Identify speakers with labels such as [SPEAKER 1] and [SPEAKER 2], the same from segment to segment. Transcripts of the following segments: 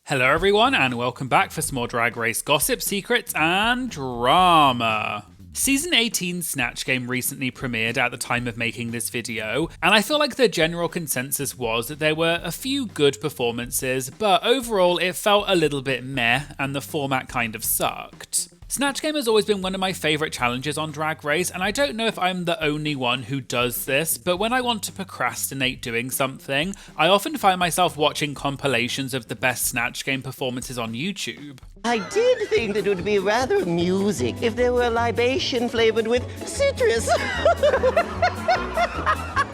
[SPEAKER 1] Hello everyone and welcome back for some more Drag Race gossip, secrets and drama. Season 18's Snatch Game recently premiered at the time of making this video, and I feel like the general consensus was that there were a few good performances, but overall it felt a little bit meh and the format kind of sucked. Snatch Game has always been one of my favourite challenges on Drag Race, and I don't know if I'm the only one who does this, but when I want to procrastinate doing something, I often find myself watching compilations of the best Snatch Game performances on YouTube.
[SPEAKER 2] I did think that it would be rather amusing if there were a libation flavoured with citrus.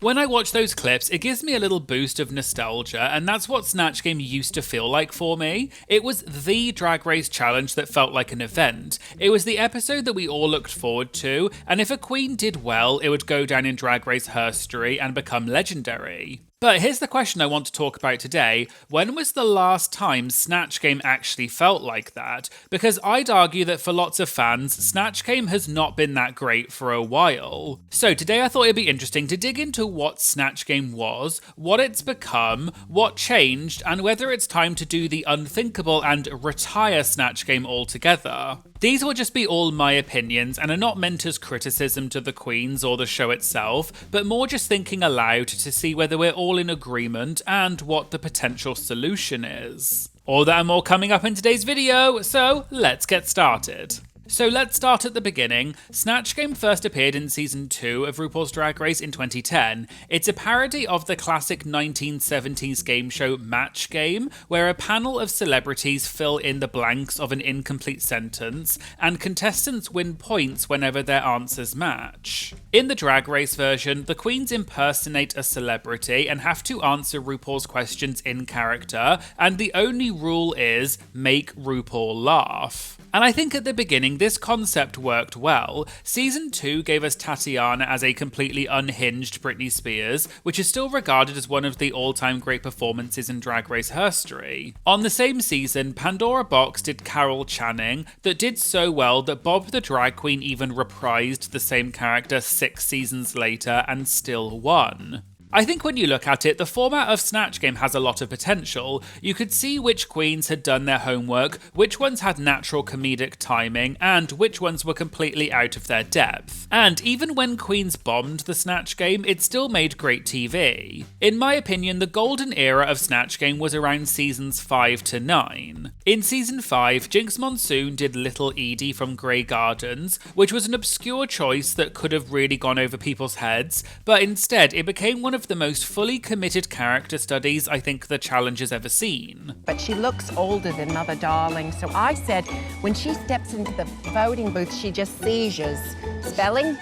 [SPEAKER 1] When I watch those clips, it gives me a little boost of nostalgia, and that's what Snatch Game used to feel like for me. It was the Drag Race challenge that felt like an event. It was the episode that we all looked forward to, and if a queen did well, it would go down in Drag Race history and become legendary. But here's the question I want to talk about today. When was the last time Snatch Game actually felt like that? Because I'd argue that for lots of fans, Snatch Game has not been that great for a while. So today I thought it'd be interesting to dig into what Snatch Game was, what it's become, what changed, and whether it's time to do the unthinkable and retire Snatch Game altogether. These will just be all my opinions and are not meant as criticism to the queens or the show itself, but more just thinking aloud to see whether we're all in agreement and what the potential solution is. All that and more coming up in today's video, so let's get started. So let's start at the beginning. Snatch Game first appeared in Season 2 of RuPaul's Drag Race in 2010. It's a parody of the classic 1970s game show Match Game, where a panel of celebrities fill in the blanks of an incomplete sentence, and contestants win points whenever their answers match. In the Drag Race version, the queens impersonate a celebrity and have to answer RuPaul's questions in character, and the only rule is make RuPaul laugh. And I think at the beginning this concept worked well. Season 2 gave us Tatiana as a completely unhinged Britney Spears, which is still regarded as one of the all-time great performances in Drag Race history. On the same season, Pandora Box did Carol Channing, that did so well that Bob the Drag Queen even reprised the same character 6 seasons later and still won. I think when you look at it, the format of Snatch Game has a lot of potential. You could see which queens had done their homework, which ones had natural comedic timing, and which ones were completely out of their depth. And even when queens bombed the Snatch Game, it still made great TV. In my opinion, the golden era of Snatch Game was around seasons 5 to 9. In season 5, Jinx Monsoon did Little Edie from Grey Gardens, which was an obscure choice that could have really gone over people's heads, but instead it became one of the most fully committed character studies I think the challenge has ever seen.
[SPEAKER 3] But she looks older than Mother Darling, so I said when she steps into the voting booth, she just seizures. Spelling?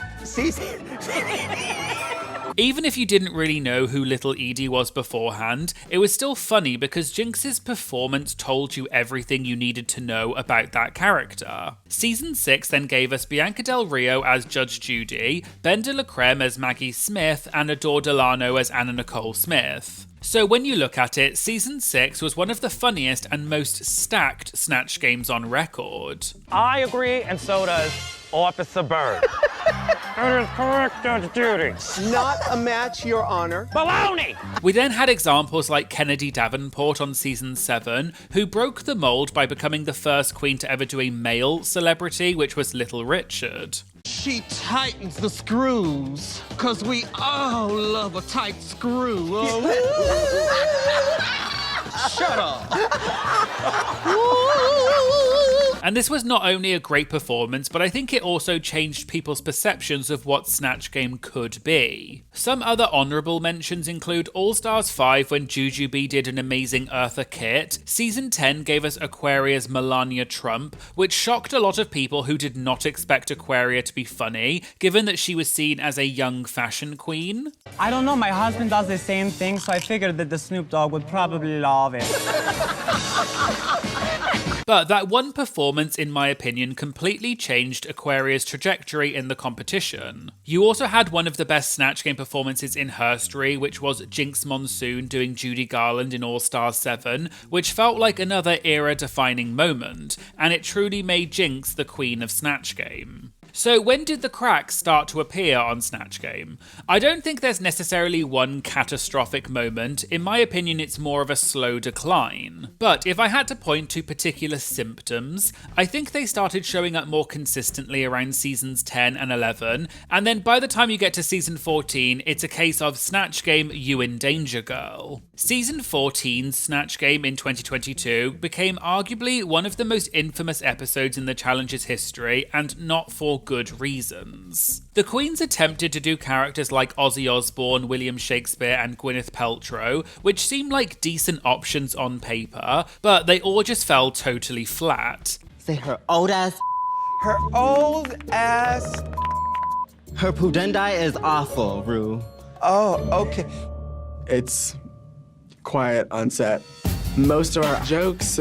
[SPEAKER 1] Even if you didn't really know who Little Edie was beforehand, it was still funny because Jinx's performance told you everything you needed to know about that character. Season 6 then gave us Bianca Del Rio as Judge Judy, Ben de la Creme as Maggie Smith, and Adore Delano as Anna Nicole Smith. So when you look at it, Season 6 was one of the funniest and most stacked Snatch Games on record.
[SPEAKER 4] I agree, and so does Officer Bird. That is correct, Judge Judy.
[SPEAKER 5] Not a match, Your Honor.
[SPEAKER 4] Baloney!
[SPEAKER 1] We then had examples like Kennedy Davenport on Season 7, who broke the mold by becoming the first queen to ever do a male celebrity, which was Little Richard.
[SPEAKER 5] She tightens the screws, 'cause we all love a tight screw. Oh. Shut up.
[SPEAKER 1] And this was not only a great performance, but I think it also changed people's perceptions of what Snatch Game could be. Some other honourable mentions include All Stars 5 when Jujubee did an amazing Eartha Kitt. Season 10 gave us Aquaria's Melania Trump, which shocked a lot of people who did not expect Aquaria to be funny, given that she was seen as a young fashion queen.
[SPEAKER 6] I don't know, my husband does the same thing, so I figured that the Snoop Dogg would probably love it.
[SPEAKER 1] But that one performance, in my opinion, completely changed Aquaria's trajectory in the competition. You also had one of the best Snatch Game performances in history, which was Jinx Monsoon doing Judy Garland in All Stars 7, which felt like another era-defining moment, and it truly made Jinx the queen of Snatch Game. So when did the cracks start to appear on Snatch Game? I don't think there's necessarily one catastrophic moment. In my opinion, it's more of a slow decline. But if I had to point to particular symptoms, I think they started showing up more consistently around seasons 10 and 11, and then by the time you get to season 14, it's a case of Snatch Game, you in danger, girl. Season 14's Snatch Game in 2022 became arguably one of the most infamous episodes in the challenge's history, and not for good reasons. The Queens attempted to do characters like Ozzy Osbourne, William Shakespeare, and Gwyneth Paltrow, which seemed like decent options on paper, but they all just fell totally flat.
[SPEAKER 2] Say her old ass.
[SPEAKER 5] Her old ass.
[SPEAKER 2] Her pudendai is awful, Rue.
[SPEAKER 5] Oh, okay. It's quiet on set. Most of our jokes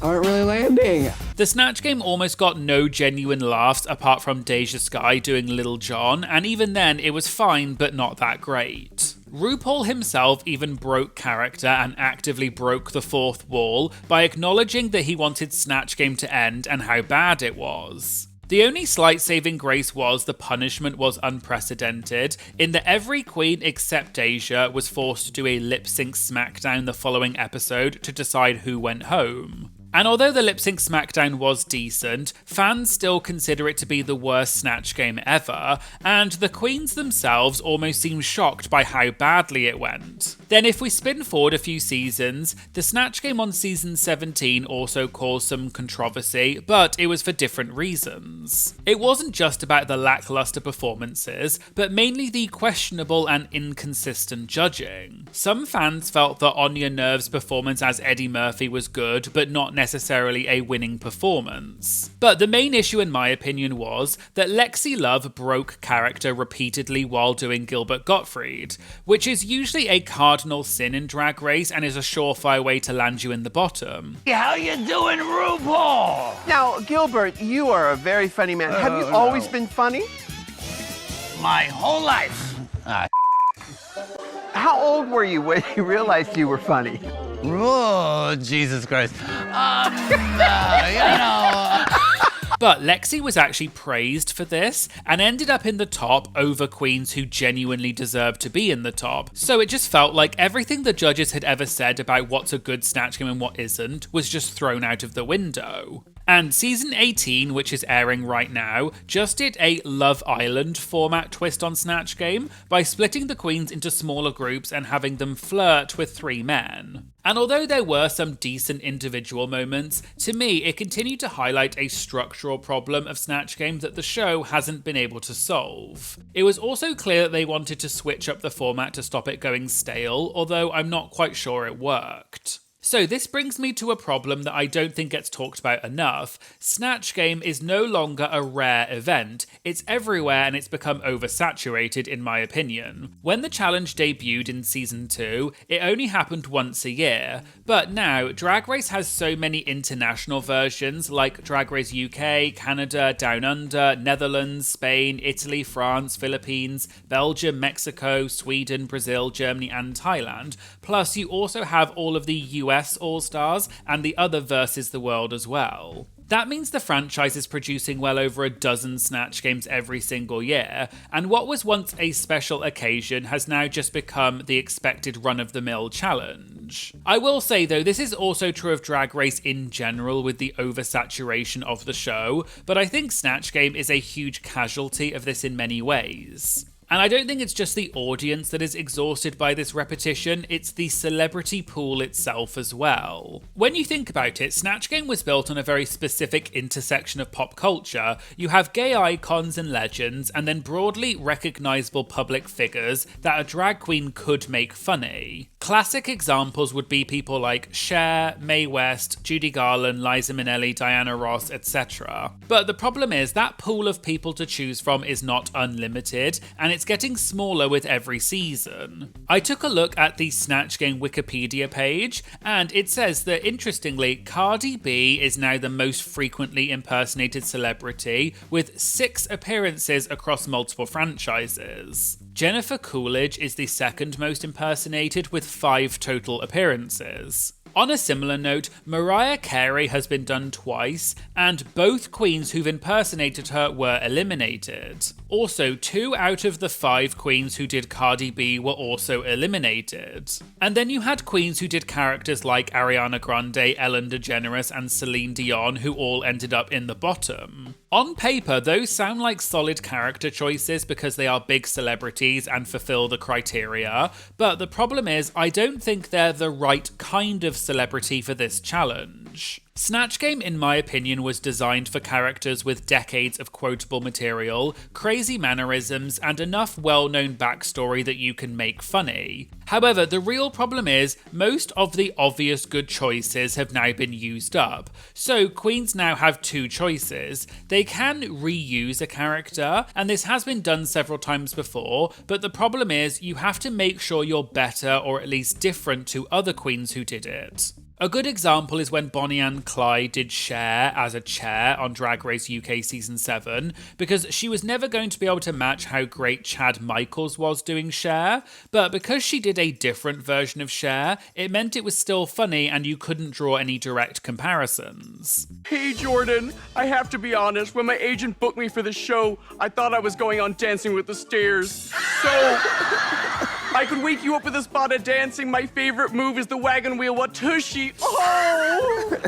[SPEAKER 5] aren't really landing.
[SPEAKER 1] The Snatch Game almost got no genuine laughs apart from Deja Skye doing Little John, and even then it was fine but not that great. RuPaul himself even broke character and actively broke the fourth wall by acknowledging that he wanted Snatch Game to end and how bad it was. The only slight saving grace was the punishment was unprecedented, in that every queen except Deja was forced to do a lip-sync smackdown the following episode to decide who went home. And although the lip-sync smackdown was decent, fans still consider it to be the worst Snatch Game ever, and the queens themselves almost seem shocked by how badly it went. Then if we spin forward a few seasons, the Snatch Game on season 17 also caused some controversy, but it was for different reasons. It wasn't just about the lackluster performances, but mainly the questionable and inconsistent judging. Some fans felt that Anya Nerve's performance as Eddie Murphy was good, but not necessarily a winning performance. But the main issue in my opinion was that Lexi Love broke character repeatedly while doing Gilbert Gottfried, which is usually a cardinal sin in Drag Race and is a surefire way to land you in the bottom.
[SPEAKER 4] How you doing, RuPaul?
[SPEAKER 7] Now, Gilbert, you are a very funny man. Have you always been funny?
[SPEAKER 4] My whole life.
[SPEAKER 7] How old were you when you realized you were funny?
[SPEAKER 4] Oh, Jesus Christ.
[SPEAKER 1] But Lexi was actually praised for this and ended up in the top over queens who genuinely deserved to be in the top. So it just felt like everything the judges had ever said about what's a good Snatch Game and what isn't was just thrown out of the window. And season 18, which is airing right now, just did a Love Island format twist on Snatch Game by splitting the queens into smaller groups and having them flirt with 3 men. And although there were some decent individual moments, to me it continued to highlight a structural problem of Snatch Game that the show hasn't been able to solve. It was also clear that they wanted to switch up the format to stop it going stale, although I'm not quite sure it worked. So this brings me to a problem that I don't think gets talked about enough. Snatch Game is no longer a rare event. It's everywhere and it's become oversaturated in my opinion. When the challenge debuted in season 2, it only happened once a year. But now, Drag Race has so many international versions like Drag Race UK, Canada, Down Under, Netherlands, Spain, Italy, France, Philippines, Belgium, Mexico, Sweden, Brazil, Germany and Thailand. Plus you also have all of the US All-Stars and the other versus the world as well. That means the franchise is producing well over a dozen Snatch Games every single year, and what was once a special occasion has now just become the expected run-of-the-mill challenge. I will say though, this is also true of Drag Race in general with the oversaturation of the show, but I think Snatch Game is a huge casualty of this in many ways. And I don't think it's just the audience that is exhausted by this repetition, it's the celebrity pool itself as well. When you think about it, Snatch Game was built on a very specific intersection of pop culture. You have gay icons and legends, and then broadly recognisable public figures that a drag queen could make funny. Classic examples would be people like Cher, Mae West, Judy Garland, Liza Minnelli, Diana Ross, etc. But the problem is that pool of people to choose from is not unlimited, and it's getting smaller with every season. I took a look at the Snatch Game Wikipedia page, and it says that interestingly, Cardi B is now the most frequently impersonated celebrity, with 6 appearances across multiple franchises. Jennifer Coolidge is the second most impersonated with 5 total appearances. On a similar note, Mariah Carey has been done twice, and both queens who've impersonated her were eliminated. Also, 2 out of the 5 queens who did Cardi B were also eliminated. And then you had queens who did characters like Ariana Grande, Ellen DeGeneres, and Celine Dion, who all ended up in the bottom. On paper, those sound like solid character choices because they are big celebrities and fulfill the criteria, but the problem is I don't think they're the right kind of celebrity for this challenge. Snatch Game, in my opinion, was designed for characters with decades of quotable material, crazy mannerisms, and enough well-known backstory that you can make funny. However, the real problem is, most of the obvious good choices have now been used up. So, queens now have 2 choices. They can reuse a character, and this has been done several times before, but the problem is, you have to make sure you're better or at least different to other queens who did it. A good example is when Bonnie and Clyde did Cher as a chair on Drag Race UK Season 7, because she was never going to be able to match how great Chad Michaels was doing Cher, but because she did a different version of Cher, it meant it was still funny and you couldn't draw any direct comparisons.
[SPEAKER 8] Hey Jordan, I have to be honest, when my agent booked me for the show, I thought I was going on Dancing with the Stairs. So, I could wake you up with a spot of dancing. My favorite move is the wagon wheel Watushi. Oh!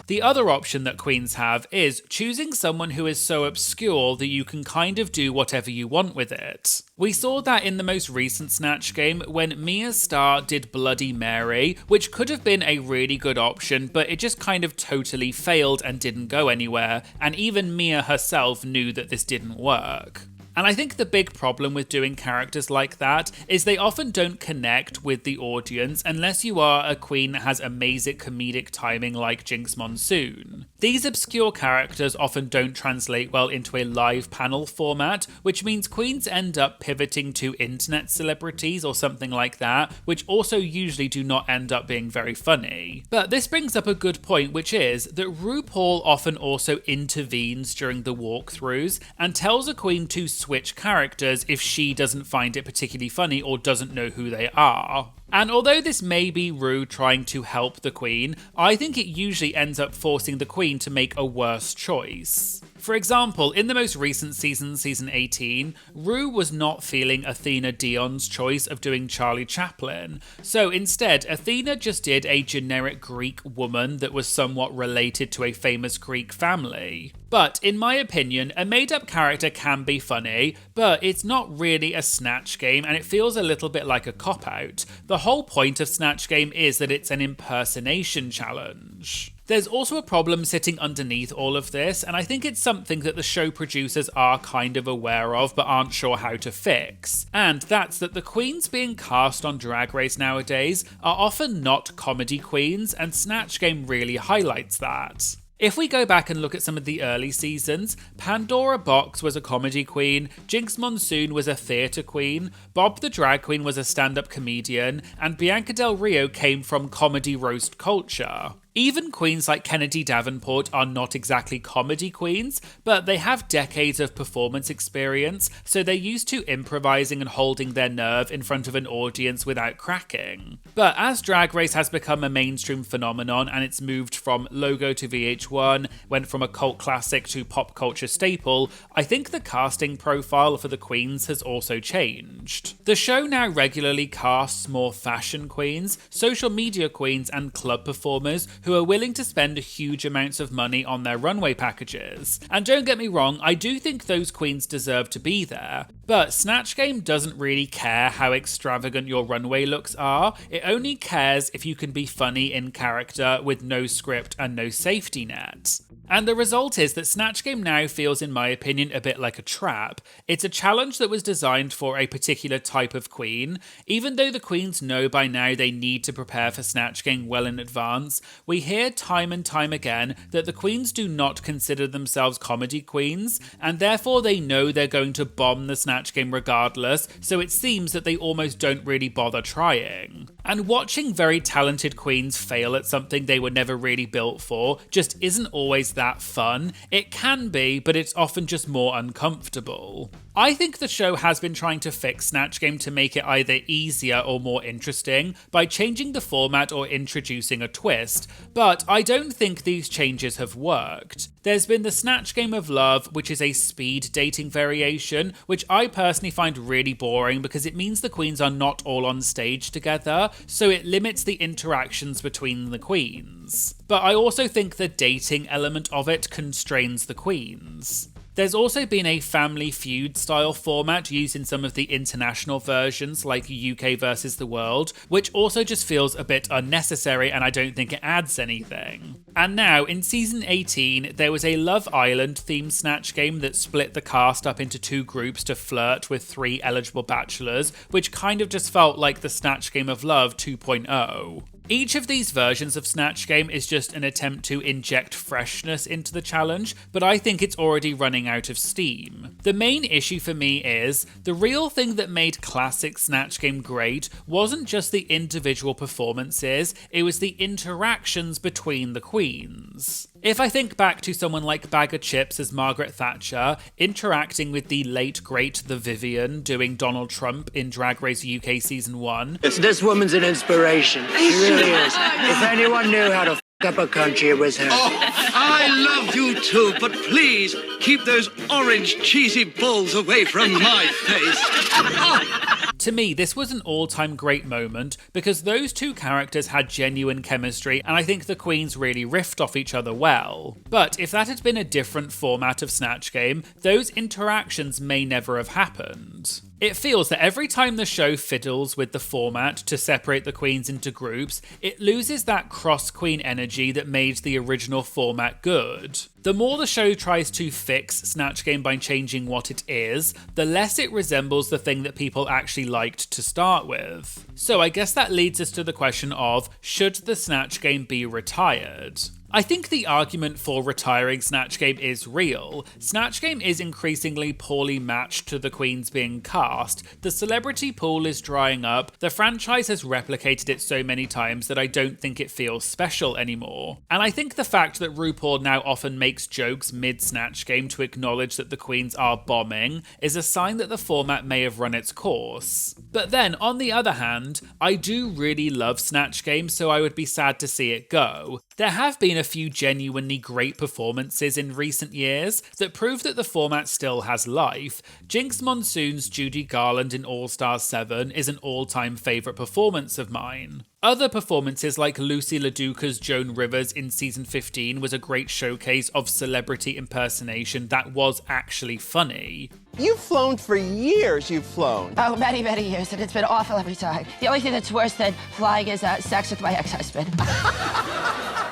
[SPEAKER 1] The other option that queens have is choosing someone who is so obscure that you can kind of do whatever you want with it. We saw that in the most recent Snatch Game when Mia Starr did Bloody Mary, which could have been a really good option, but it just kind of totally failed and didn't go anywhere, and even Mia herself knew that this didn't work. And I think the big problem with doing characters like that is they often don't connect with the audience unless you are a queen that has amazing comedic timing like Jinx Monsoon. These obscure characters often don't translate well into a live panel format, which means queens end up pivoting to internet celebrities or something like that, which also usually do not end up being very funny. But this brings up a good point, which is that RuPaul often also intervenes during the walkthroughs and tells a queen to switch characters if she doesn't find it particularly funny or doesn't know who they are. And although this may be Ru trying to help the queen, I think it usually ends up forcing the queen to make a worse choice. For example, in the most recent season, season 18, Ru was not feeling Athena Dion's choice of doing Charlie Chaplin. So instead, Athena just did a generic Greek woman that was somewhat related to a famous Greek family. But in my opinion, a made-up character can be funny, but it's not really a Snatch Game and it feels a little bit like a cop-out. The whole point of Snatch Game is that it's an impersonation challenge. There's also a problem sitting underneath all of this, and I think it's something that the show producers are kind of aware of but aren't sure how to fix. And that's that the queens being cast on Drag Race nowadays are often not comedy queens, and Snatch Game really highlights that. If we go back and look at some of the early seasons, Pandora Box was a comedy queen, Jinx Monsoon was a theatre queen, Bob the Drag Queen was a stand-up comedian, and Bianca Del Rio came from comedy roast culture. Even queens like Kennedy Davenport are not exactly comedy queens, but they have decades of performance experience, so they're used to improvising and holding their nerve in front of an audience without cracking. But as Drag Race has become a mainstream phenomenon and it's moved from logo to VH1, went from a cult classic to pop culture staple, I think the casting profile for the queens has also changed. The show now regularly casts more fashion queens, social media queens, and club performers who are willing to spend huge amounts of money on their runway packages. And don't get me wrong, I do think those queens deserve to be there, but Snatch Game doesn't really care how extravagant your runway looks are. It only cares if you can be funny in character with no script and no safety net. And the result is that Snatch Game now feels, in my opinion, a bit like a trap. It's a challenge that was designed for a particular type of queen. Even though the queens know by now they need to prepare for Snatch Game well in advance, we hear time and time again that the queens do not consider themselves comedy queens, and therefore they know they're going to bomb the Snatch Game regardless, so it seems that they almost don't really bother trying. And watching very talented queens fail at something they were never really built for just isn't always that fun. It can be, but it's often just more uncomfortable. I think the show has been trying to fix Snatch Game to make it either easier or more interesting by changing the format or introducing a twist, but I don't think these changes have worked. There's been the Snatch Game of Love, which is a speed dating variation, which I personally find really boring because it means the queens are not all on stage together, so it limits the interactions between the queens. But I also think the dating element of it constrains the queens. There's also been a Family Feud style format used in some of the international versions like UK versus the World, which also just feels a bit unnecessary and I don't think it adds anything. And now, in season 18, there was a Love Island themed Snatch Game that split the cast up into 2 groups to flirt with 3 eligible bachelors, which kind of just felt like the Snatch Game of Love 2.0. Each of these versions of Snatch Game is just an attempt to inject freshness into the challenge, but I think it's already running out of steam. The main issue for me is, the real thing that made classic Snatch Game great wasn't just the individual performances, it was the interactions between the queens. If I think back to someone like Bag of Chips as Margaret Thatcher, interacting with the late great The Vivian doing Donald Trump in Drag Race UK Season 1,
[SPEAKER 9] This woman's an inspiration. She really is. If anyone knew how to f*** up a country, it was her.
[SPEAKER 10] I love you too, but please keep those orange cheesy balls away from my face.
[SPEAKER 1] To me, this was an all-time great moment because those 2 characters had genuine chemistry and I think the queens really riffed off each other well. But if that had been a different format of Snatch Game, those interactions may never have happened. It feels that every time the show fiddles with the format to separate the queens into groups, it loses that cross-queen energy that made the original format good. The more the show tries to fix Snatch Game by changing what it is, the less it resembles the thing that people actually liked to start with. So I guess that leads us to the question of, should the Snatch Game be retired? I think the argument for retiring Snatch Game is real. Snatch Game is increasingly poorly matched to the queens being cast, the celebrity pool is drying up, the franchise has replicated it so many times that I don't think it feels special anymore. And I think the fact that RuPaul now often makes jokes mid-Snatch Game to acknowledge that the queens are bombing is a sign that the format may have run its course. But then, on the other hand, I do really love Snatch Game, so I would be sad to see it go. There have been a few genuinely great performances in recent years that prove that the format still has life. Jinx Monsoon's Judy Garland in All Stars 7 is an all-time favourite performance of mine. Other performances like Lucy LaDuca's Joan Rivers in season 15 was a great showcase of celebrity impersonation that was actually funny.
[SPEAKER 7] You've flown for years, you've flown.
[SPEAKER 11] Oh, many, many years, and it's been awful every time. The only thing that's worse than flying is sex with my ex-husband.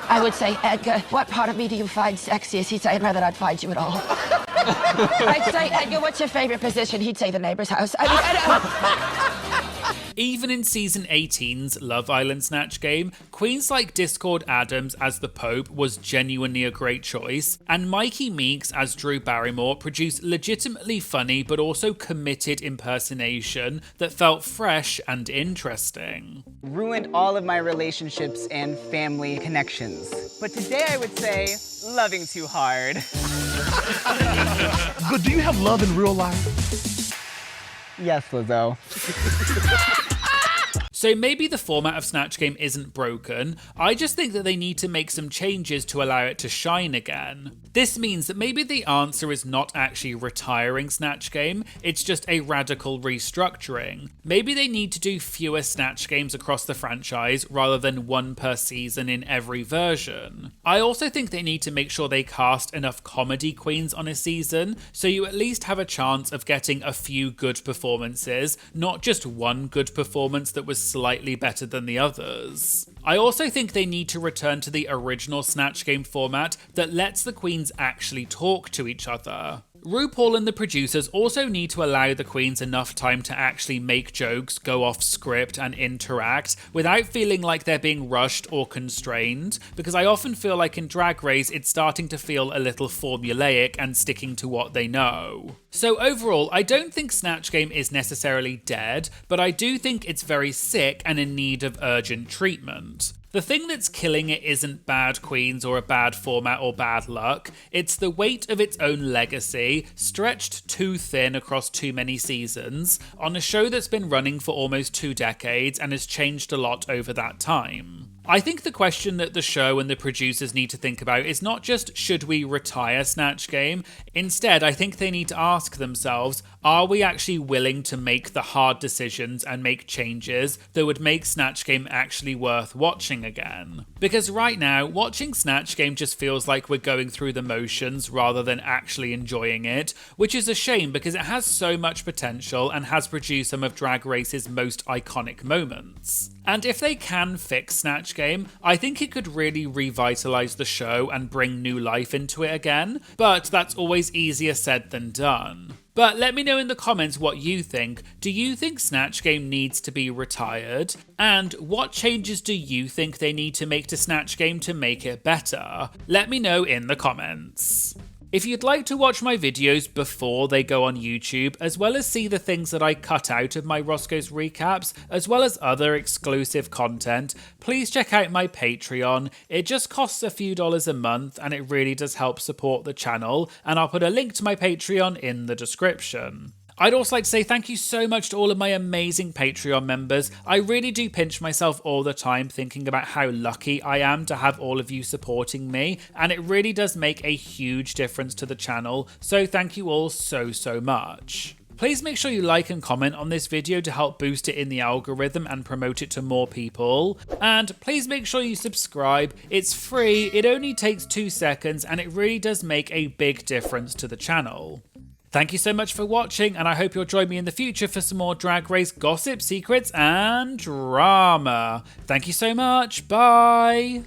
[SPEAKER 11] I would say, Edgar, what part of me do you find sexiest? He'd say, I'd rather not find you at all. I'd say, Edgar, what's your favorite position? He'd say the neighbor's house.
[SPEAKER 1] Even in season 18's Love Island Snatch Game, queens like Discord Adams as the Pope was genuinely a great choice, and Mikey Meeks as Drew Barrymore produced legitimately funny but also committed impersonation that felt fresh and interesting.
[SPEAKER 6] Ruined all of my relationships and family connections. But today I would say, loving too hard.
[SPEAKER 12] But do you have love in real life?
[SPEAKER 6] Yes, Lizzo.
[SPEAKER 1] So maybe the format of Snatch Game isn't broken, I just think that they need to make some changes to allow it to shine again. This means that maybe the answer is not actually retiring Snatch Game, it's just a radical restructuring. Maybe they need to do fewer Snatch Games across the franchise rather than one per season in every version. I also think they need to make sure they cast enough comedy queens on a season, so you at least have a chance of getting a few good performances, not just one good performance that was slightly better than the others. I also think they need to return to the original Snatch Game format that lets the queens actually talk to each other. RuPaul and the producers also need to allow the queens enough time to actually make jokes, go off script and interact without feeling like they're being rushed or constrained, because I often feel like in Drag Race it's starting to feel a little formulaic and sticking to what they know. So overall, I don't think Snatch Game is necessarily dead, but I do think it's very sick and in need of urgent treatment. The thing that's killing it isn't bad queens or a bad format or bad luck, it's the weight of its own legacy, stretched too thin across too many seasons, on a show that's been running for almost 2 decades and has changed a lot over that time. I think the question that the show and the producers need to think about is not just should we retire Snatch Game, instead I think they need to ask themselves, are we actually willing to make the hard decisions and make changes that would make Snatch Game actually worth watching again? Because right now, watching Snatch Game just feels like we're going through the motions rather than actually enjoying it, which is a shame because it has so much potential and has produced some of Drag Race's most iconic moments. And if they can fix Snatch Game, I think it could really revitalise the show and bring new life into it again, but that's always easier said than done. But let me know in the comments what you think. Do you think Snatch Game needs to be retired? And what changes do you think they need to make to Snatch Game to make it better? Let me know in the comments. If you'd like to watch my videos before they go on YouTube, as well as see the things that I cut out of my Roscoe's recaps, as well as other exclusive content, please check out my Patreon. It just costs a few dollars a month and it really does help support the channel, and I'll put a link to my Patreon in the description. I'd also like to say thank you so much to all of my amazing Patreon members. I really do pinch myself all the time thinking about how lucky I am to have all of you supporting me, and it really does make a huge difference to the channel, so thank you all so much. Please make sure you like and comment on this video to help boost it in the algorithm and promote it to more people. And please make sure you subscribe. It's free, it only takes 2 seconds, and it really does make a big difference to the channel. Thank you so much for watching, and I hope you'll join me in the future for some more Drag Race gossip, secrets, and drama. Thank you so much. Bye.